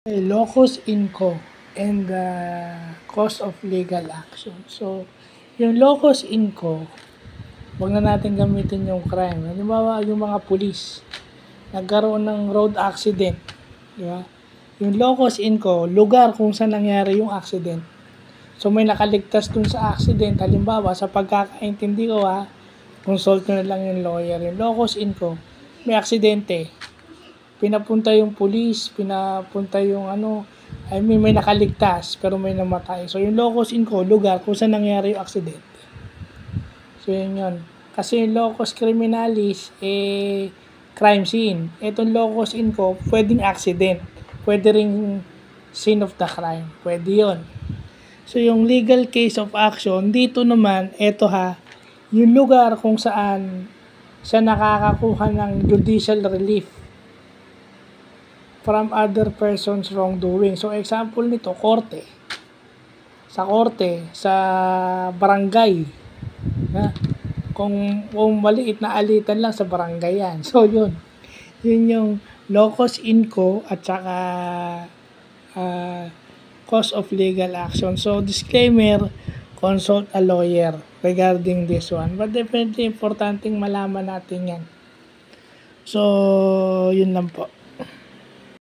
Locus in quo and the cause of legal action. So, yung locus in quo, wag na natin gamitin yung crime. Halimbawa, yung mga pulis, nagkaroon ng road accident, di ba? Yung locus in quo, lugar kung saan nangyari yung accident. So, may nakaligtas dun sa accident. Halimbawa, sa pagkakaintindi ko consult nyo na lang yung lawyer. Yung locus in quo, may aksidente, pinapunta yung pulis, pinapunta yung may nakaligtas, pero may namatay. So, yung locus in quo, lugar kung saan nangyari yung accident. So, yun. Kasi yung locus criminalis, crime scene. Itong locus in quo, pwedeng accident. Pwede ring scene of the crime. Pwede yun. So, yung legal case of action, dito naman, yung lugar kung saan siya nakakakuha ng judicial relief from other person's wrongdoing. So, example nito, korte. Sa korte, sa barangay. Kung maliit na alitan lang sa barangay yan. So, yun. Yun yung locus in quo at saka cause of legal action. So, disclaimer, consult a lawyer regarding this one. But definitely, importanteng malaman natin yan. So, yun lang po.